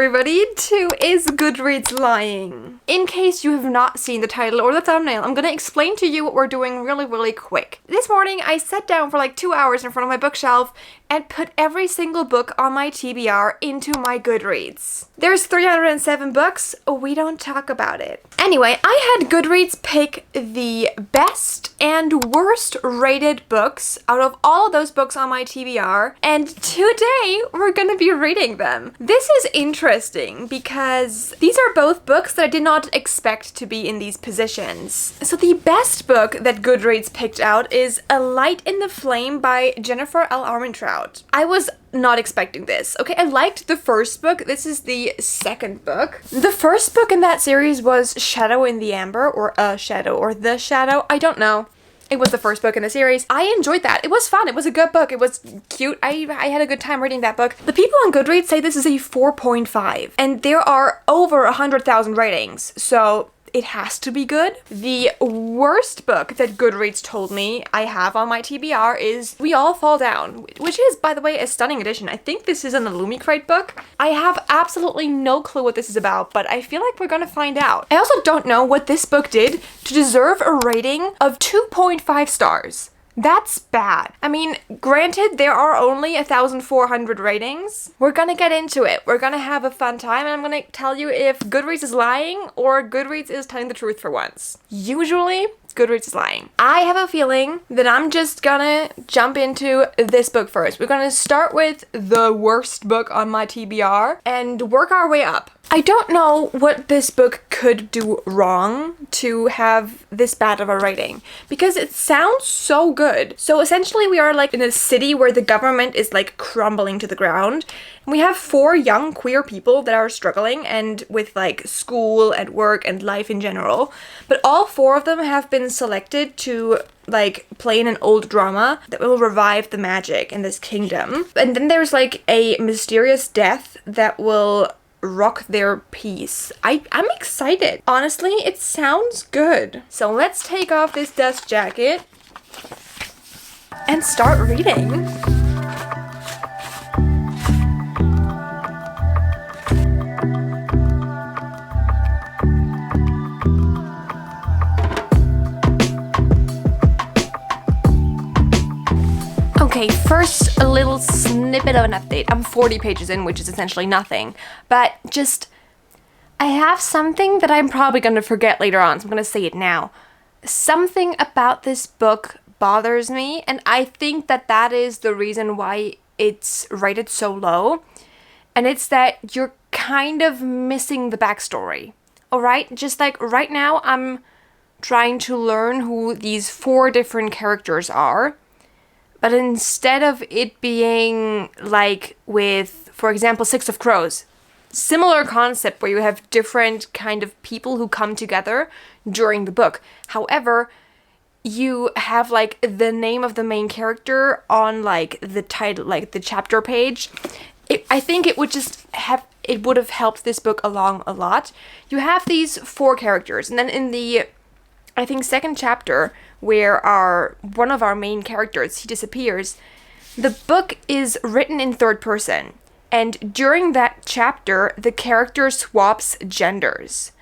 everybody to Is Goodreads Lying? In case you have not seen the title or the thumbnail, I'm gonna explain to you what we're doing really quick. This morning I sat down for like 2 hours in front of my bookshelf and put every single book on my TBR into my Goodreads. There's 307 books, we don't talk about it. Anyway, I had Goodreads pick the best and worst rated books out of all of those books on my TBR, and today we're gonna be reading them. This is interesting because these are both books that I did not expect to be in these positions. So the best book that Goodreads picked out is A Light in the Flame by Jennifer L. Armentrout. I was not expecting this. Okay, I liked the first book. This is the second book. The first book in that series was Shadow in the Amber, or A Shadow, or The Shadow. I don't know. It was the first book in the series. I enjoyed that. It was fun. It was a good book. It was cute. I had a good time reading that book. The people on Goodreads say this is a 4.5, and there are over 100,000 ratings, so it has to be good. The worst book that Goodreads told me I have on my TBR is We All Fall Down, which is, by the way, a stunning edition. I think this is an Illumicrate book. I have absolutely no clue what this is about, but I feel like we're gonna find out. I also don't know what this book did to deserve a rating of 2.5 stars. That's bad. I mean, granted, there are only 1,400 ratings. We're gonna get into it. We're gonna have a fun time, and I'm gonna tell you if Goodreads is lying or Goodreads is telling the truth for once. Usually, Goodreads is lying. I have a feeling that I'm just gonna jump into this book first. We're gonna start with the worst book on my TBR and work our way up. I don't know what this book could do wrong to have this bad of a rating, because it sounds so good. So essentially we are like in a city where the government is like crumbling to the ground. And we have 4 young queer people that are struggling and with like school and work and life in general. But all 4 of them have been selected to like play in an old drama that will revive the magic in this kingdom. And then there's like a mysterious death that will rock their peace. I'm excited. Honestly, it sounds good. So let's take off this dust jacket and start reading. Okay, first a little snippet of an update. I'm 40 pages in, which is essentially nothing, but I have something that I'm probably going to forget later on, so I'm going to say it now. Something about this book bothers me, and I think that is the reason why it's rated so low, and it's that you're kind of missing the backstory, alright? Just like right now, I'm trying to learn who these 4 different characters are. But instead of it being like with, for example, Six of Crows, similar concept where you have different kind of people who come together during the book. However, you have like the name of the main character on like the title, like the chapter page. I think it would have helped this book along a lot. You have these 4 characters, and then in the, I think, second chapter, where one of our main characters, he disappears, the book is written in third person, and during that chapter the character swaps genders,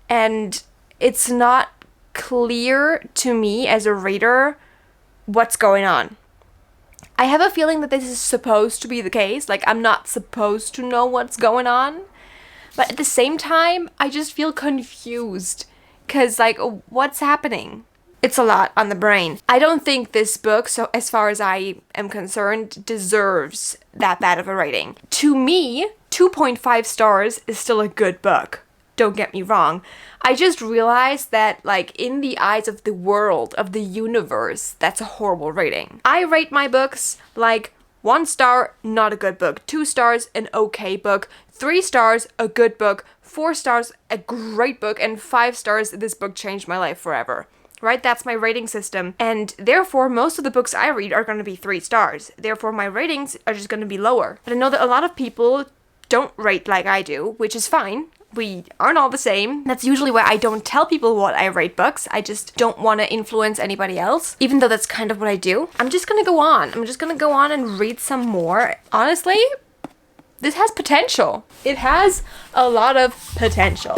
and it's not clear to me as a reader what's going on. I have a feeling that this is supposed to be the case, like I'm not supposed to know what's going on, but at the same time I just feel confused, because like, what's happening? It's a lot on the brain. I don't think this book, so as far as I am concerned, deserves that bad of a rating. To me, 2.5 stars is still a good book. Don't get me wrong. I just realized that, like, in the eyes of the world, of the universe, that's a horrible rating. I rate my books like 1 star, not a good book. 2 stars, an okay book. 3 stars, a good book. 4 stars, a great book. And 5 stars, this book changed my life forever. Right? That's my rating system. And therefore, most of the books I read are going to be 3 stars. Therefore, my ratings are just going to be lower. But I know that a lot of people don't rate like I do, which is fine. We aren't all the same. That's usually why I don't tell people what I rate books. I just don't want to influence anybody else, even though that's kind of what I do. I'm just gonna go on. I'm just gonna go on and read some more. Honestly, This has potential. It has a lot of potential.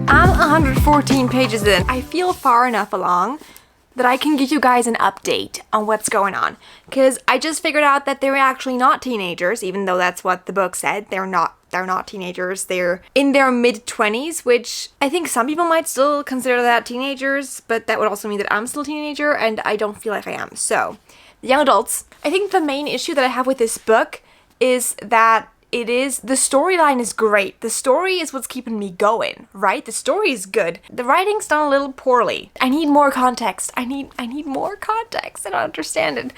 I'm 114 pages in. I feel far enough along that I can give you guys an update on what's going on. Because I just figured out that they're actually not teenagers, even though that's what the book said. They're not teenagers. They're in their mid-20s, which I think some people might still consider that teenagers, but that would also mean that I'm still a teenager, and I don't feel like I am. So, young adults. I think the main issue that I have with this book is that the storyline is great. The story is what's keeping me going, right? The story is good. The writing's done a little poorly. I need more context. I need more context. I don't understand it.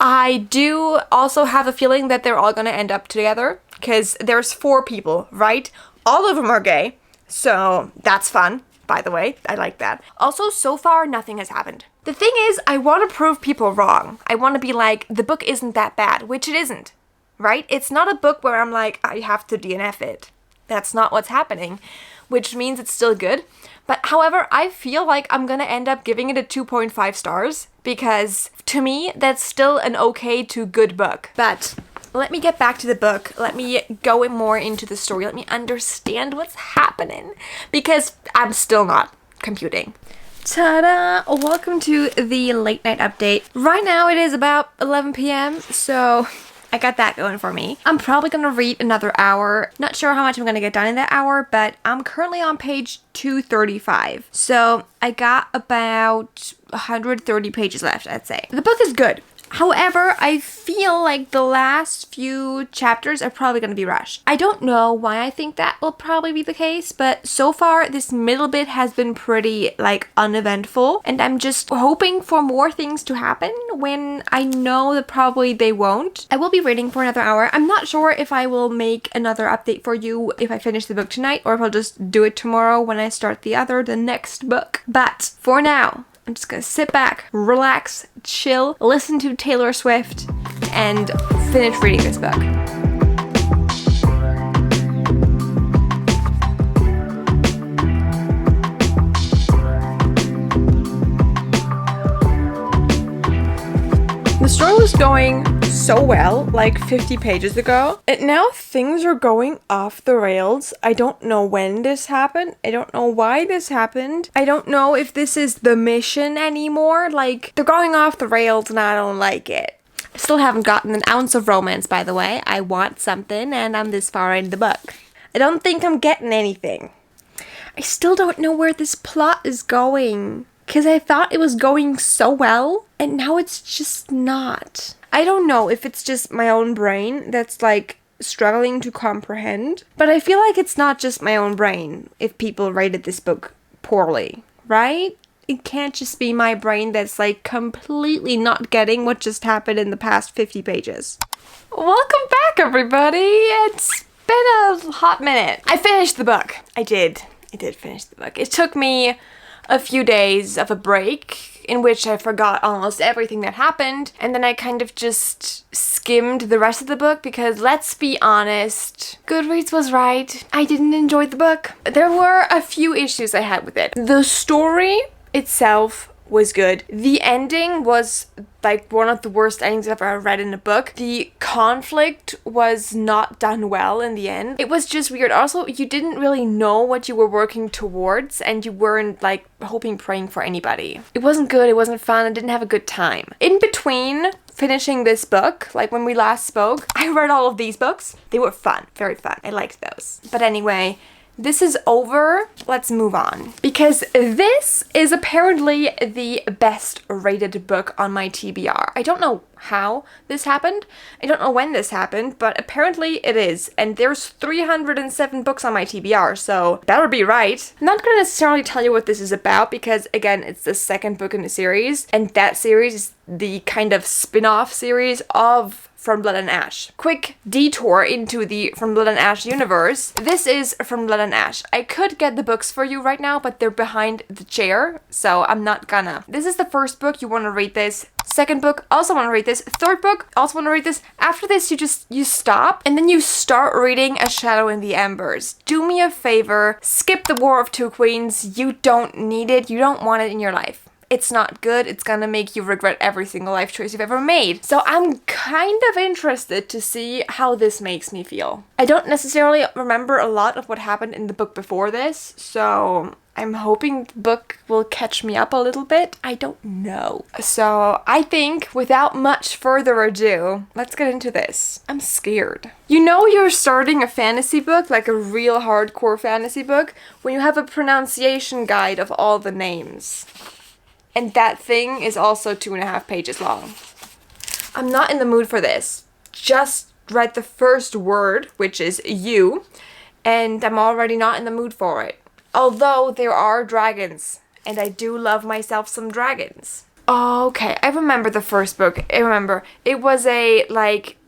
I do also have a feeling that they're all gonna end up together, because there's 4 people, right? All of them are gay, so that's fun, by the way. I like that. Also, so far, nothing has happened. The thing is, I want to prove people wrong. I want to be like, the book isn't that bad, which it isn't. Right? It's not a book where I'm like, I have to DNF it. That's not what's happening, which means it's still good. But however, I feel like I'm gonna end up giving it a 2.5 stars because to me, that's still an okay to good book. But let me get back to the book. Let me go more into the story. Let me understand what's happening because I'm still not computing. Ta-da! Welcome to the late night update. Right now it is about 11 p.m. So I got that going for me. I'm probably gonna read another hour. Not sure how much I'm gonna get done in that hour, but I'm currently on page 235. So I got about 130 pages left, I'd say. The book is good. However, I feel like the last few chapters are probably going to be rushed. I don't know why I think that will probably be the case, but so far this middle bit has been pretty uneventful, and I'm just hoping for more things to happen when I know that probably they won't. I will be reading for another hour. I'm not sure if I will make another update for you if I finish the book tonight, or if I'll just do it tomorrow when I start the next book. But for now, I'm just gonna sit back, relax, chill, listen to Taylor Swift, and finish reading this book. The story was going so well, 50 pages ago, and now things are going off the rails. I don't know when this happened. I don't know why this happened. I don't know if this is the mission anymore. They're going off the rails and I don't like it. I still haven't gotten an ounce of romance, by the way. I want something and I'm this far in the book. I don't think I'm getting anything. I still don't know where this plot is going, because I thought it was going so well, and now it's just not. I don't know if it's just my own brain that's struggling to comprehend, but I feel like it's not just my own brain if people rated this book poorly, right? It can't just be my brain that's completely not getting what just happened in the past 50 pages. Welcome back, everybody. It's been a hot minute. I finished the book. I did finish the book. It took me a few days of a break in which I forgot almost everything that happened, and then I kind of just skimmed the rest of the book because, let's be honest, Goodreads was right. I didn't enjoy the book. There were a few issues I had with it. The story itself was good. The ending was one of the worst endings I've ever read in a book. The conflict was not done well in the end. It was just weird. Also, you didn't really know what you were working towards, and you weren't hoping, praying for anybody. It wasn't good. It wasn't fun. I didn't have a good time. In between finishing this book, when we last spoke, I read all of these books. They were fun. Very fun. I liked those. But anyway, this is over. Let's move on. Because this is apparently the best rated book on my TBR. I don't know how this happened. I don't know when this happened, but apparently it is. And there's 307 books on my TBR, so that would be right. I'm not going to necessarily tell you what this is about because, again, it's the second book in the series, and that series is the kind of spin-off series of From Blood and Ash. Quick detour into the From Blood and Ash universe. This is From Blood and Ash. I could get the books for you right now, but they're behind the chair, so I'm not gonna. This is the first book. You want to read this Second book, also want to read this. Third book, also want to read this. After this, you stop and then you start reading A Shadow in the Embers. Do me a favor, skip the War of Two Queens. You don't need it. You don't want it in your life. It's not good. It's gonna make you regret every single life choice you've ever made. So I'm kind of interested to see how this makes me feel. I don't necessarily remember a lot of what happened in the book before this, so I'm hoping the book will catch me up a little bit. I don't know. So I think without much further ado, let's get into this. I'm scared. You know you're starting a fantasy book, like a real hardcore fantasy book, when you have a pronunciation guide of all the names. And that thing is also 2.5 pages long. I'm not in the mood for this. Just read the first word, which is you, and I'm already not in the mood for it. Although there are dragons, and I do love myself some dragons. Okay, I remember the first book. I remember. It was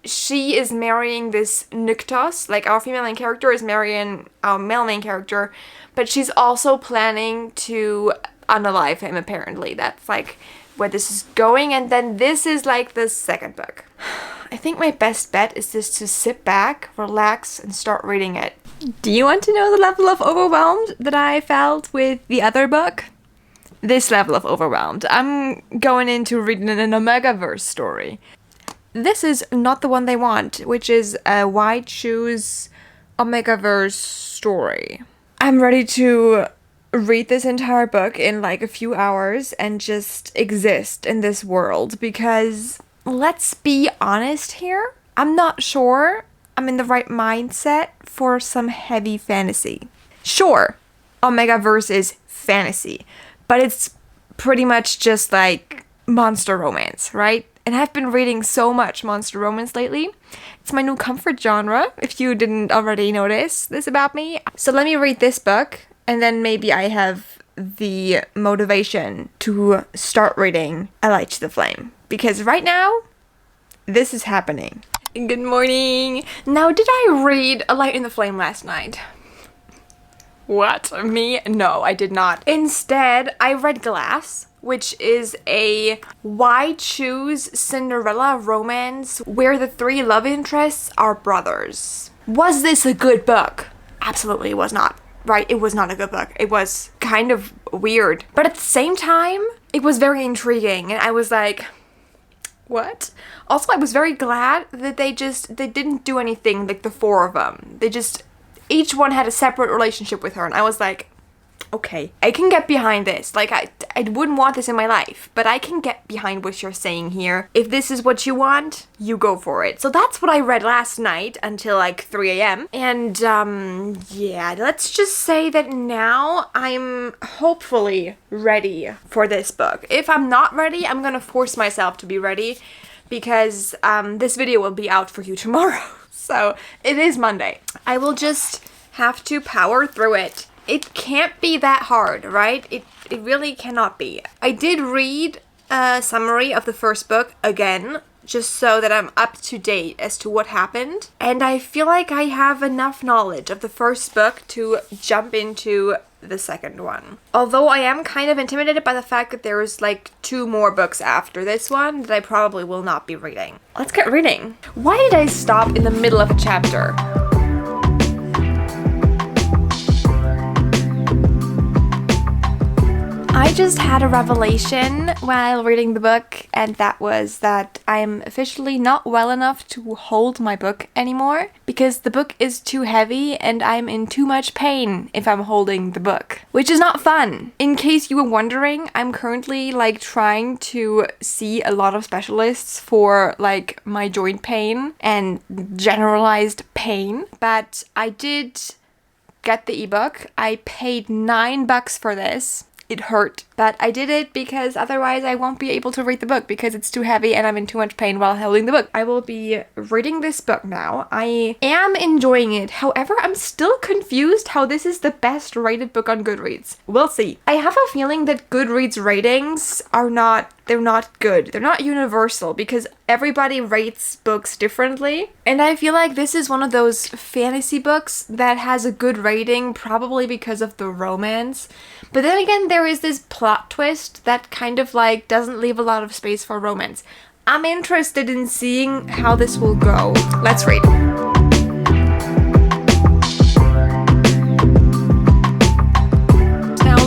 she is marrying this Nyktos, like our female main character is marrying our male main character, but she's also planning to unalive him, apparently. That's like where this is going, and then this is like the second book. I think my best bet is just to sit back, relax, and start reading it. Do you want to know the level of overwhelmed that I felt with the other book? This level of overwhelmed. I'm going into reading an Omegaverse story. This is not the one they want, which is a White Shoes Omegaverse story. I'm ready to read this entire book in like a few hours and just exist in this world, because let's be honest here, I'm not sure I'm in the right mindset for some heavy fantasy. Sure, Omegaverse is fantasy, but it's pretty much just like monster romance, right? And I've been reading so much monster romance lately. It's my new comfort genre, if you didn't already notice this about me. So let me read this book, and then maybe I have the motivation to start reading A Light to the Flame. Because right now, this is happening. Good morning. Now, did I read A Light in the Flame last night? What? Me? No, I did not. Instead, I read Glass, which is a White Shoes Cinderella romance where the 3 love interests are brothers. Was this a good book? Absolutely it was not. Right, it was not a good book. It was kind of weird. But at the same time, it was very intriguing. And I was like, what? Also, I was very glad that they didn't do anything like the 4 of them. Each one had a separate relationship with her. And I was like, okay, I can get behind this. Like, I wouldn't want this in my life, but I can get behind what you're saying here. If this is what you want, you go for it. So that's what I read last night until like 3 a.m. And, yeah, let's just say that now I'm hopefully ready for this book. If I'm not ready, I'm gonna force myself to be ready, because, this video will be out for you tomorrow. So, it is Monday. I will just have to power through it. It can't be that hard, right? It really cannot be. I did read a summary of the first book again, just so that I'm up to date as to what happened. And I feel like I have enough knowledge of the first book to jump into the second one. Although I am kind of intimidated by the fact that there is like 2 more books after this one that I probably will not be reading. Let's get reading. Why did I stop in the middle of a chapter? I just had a revelation while reading the book, and that was that I'm officially not well enough to hold my book anymore, because the book is too heavy and I'm in too much pain if I'm holding the book, which is not fun. In case you were wondering, I'm currently like trying to see a lot of specialists for like my joint pain and generalized pain, but I did get the ebook. I paid $9 for this. It hurt, but I did it because otherwise I won't be able to read the book because it's too heavy and I'm in too much pain while holding the book. I will be reading this book now. I am enjoying it. However, I'm still confused how this is the best rated book on Goodreads. We'll see. I have a feeling that Goodreads ratings are not they're not good. They're not universal because everybody rates books differently. And I feel like this is one of those fantasy books that has a good rating probably because of the romance. But then again, there is this plot twist that kind of like doesn't leave a lot of space for romance. I'm interested in seeing how this will go. Let's read.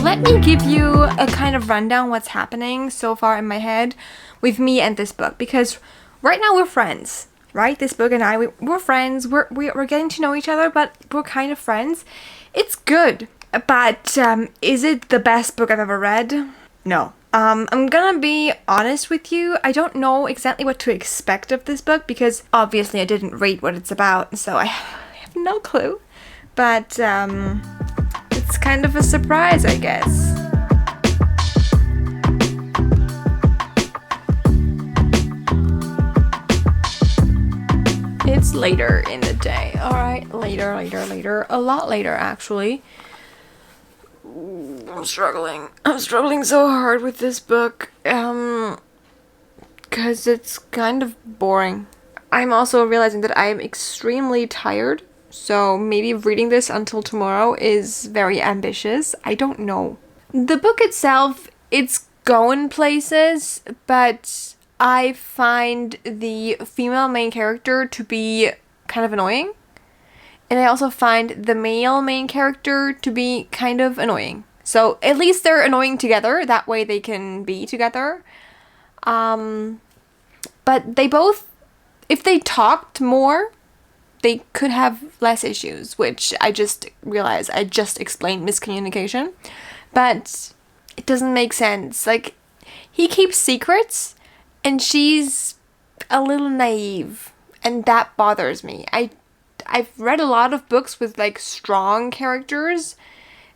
Let me give you a kind of rundown what's happening so far in my head with me and this book, because right now we're friends, right? This book and I, we're friends, we're getting to know each other, but we're kind of friends. It's good, but is it the best book I've ever read? No. I'm gonna be honest with you, I don't know exactly what to expect of this book because obviously I didn't read what it's about, so I have no clue, but it's kind of a surprise, I guess. It's later in the day. Alright, later. A lot later, actually. I'm struggling. I'm struggling so hard with this book. Because it's kind of boring. I'm also realizing that I am extremely tired. So maybe reading this until tomorrow is very ambitious. I don't know. The book itself, it's going places, but I find the female main character to be kind of annoying. And I also find the male main character to be kind of annoying. So at least they're annoying together. That way they can be together. But they both, if they talked more, they could have less issues, which I just realized I just explained miscommunication. But it doesn't make sense. Like, he keeps secrets, and she's a little naive, and that bothers me. I've read a lot of books with, like, strong characters,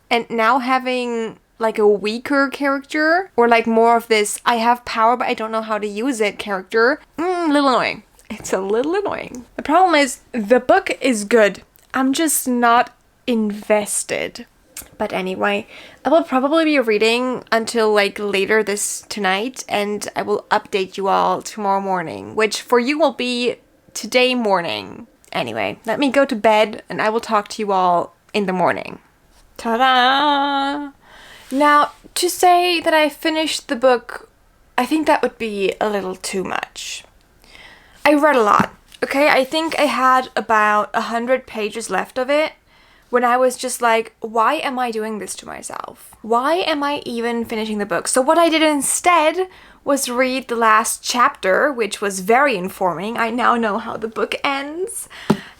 and now having, like, a weaker character, or, like, more of this, I have power, but I don't know how to use it character, a little annoying. It's a little annoying. The problem is, the book is good. I'm just not invested. But anyway, I will probably be reading until like later tonight, and I will update you all tomorrow morning, which for you will be today morning. Anyway, let me go to bed, and I will talk to you all in the morning. Ta-da! Now, to say that I finished the book, I think that would be a little too much. I read a lot, okay? I think I had about 100 pages left of it when I was just like, why am I doing this to myself? Why am I even finishing the book? So what I did instead was read the last chapter, which was very informing. I now know how the book ends.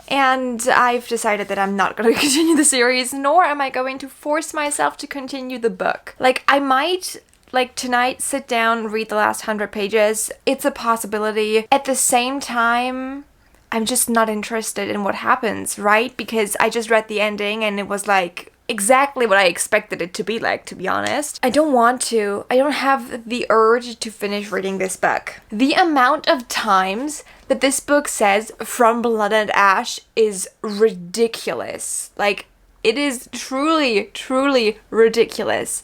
And I've decided that I'm not going to continue the series, nor am I going to force myself to continue the book. Like, I might, like, tonight sit down, read the last 100 pages. It's a possibility. At the same time, I'm just not interested in what happens, right? Because I just read the ending and it was like exactly what I expected it to be like, to be honest. I don't want to. I don't have the urge to finish reading this book. The amount of times that this book says "from blood and ash" is ridiculous. Like, it is truly, truly ridiculous.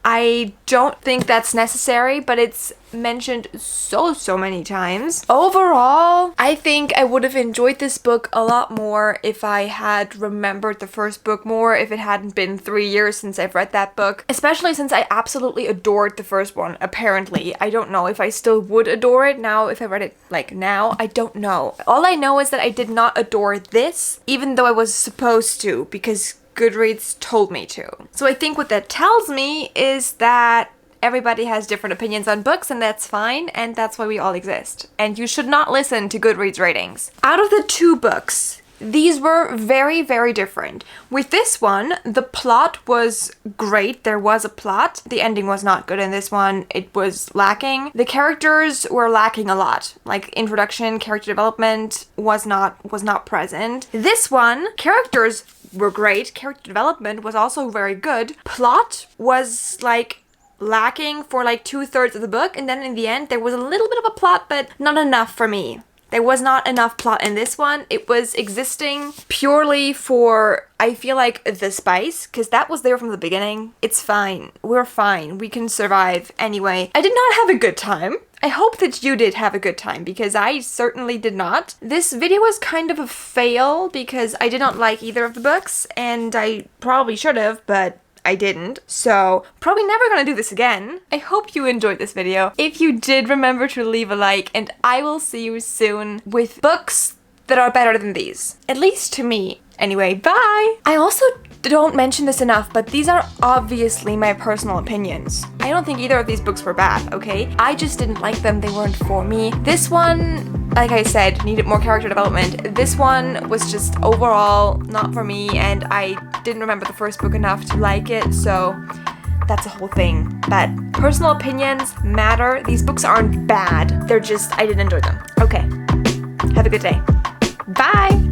I don't think that's necessary, but it's mentioned so many times. Overall, I think I would have enjoyed this book a lot more if I had remembered the first book more, if it hadn't been 3 years since I've read that book. Especially since I absolutely adored the first one, apparently. I don't know if I still would adore it now if I read it, like, now. I don't know. All I know is that I did not adore this, even though I was supposed to, because Goodreads told me to. So I think what that tells me is that everybody has different opinions on books, and that's fine, and that's why we all exist. And you should not listen to Goodreads ratings. Out of the two books, these were very, very different. With this one, the plot was great. There was a plot. The ending was not good in this one. It was lacking. The characters were lacking a lot. Like, introduction, character development was not present. This one, characters were great. Character development was also very good. Plot was, like, lacking for, like, 2/3 of the book, and then in the end, there was a little bit of a plot, but not enough for me. There was not enough plot in this one. It was existing purely for, I feel like, the spice, because that was there from the beginning. It's fine. We're fine. We can survive anyway. I did not have a good time. I hope that you did have a good time, because I certainly did not. This video was kind of a fail because I did not like either of the books, and I probably should have, but I didn't. So probably never gonna do this again. I hope you enjoyed this video. If you did, remember to leave a like, and I will see you soon with books that are better than these. At least to me. Anyway, bye! I also don't mention this enough, but these are obviously my personal opinions. I don't think either of these books were bad, okay? I just didn't like them. They weren't for me. This one, like I said, needed more character development. This one was just overall not for me, and I didn't remember the first book enough to like it, so that's a whole thing. But personal opinions matter. These books aren't bad. They're just, I didn't enjoy them. Okay. Have a good day. Bye!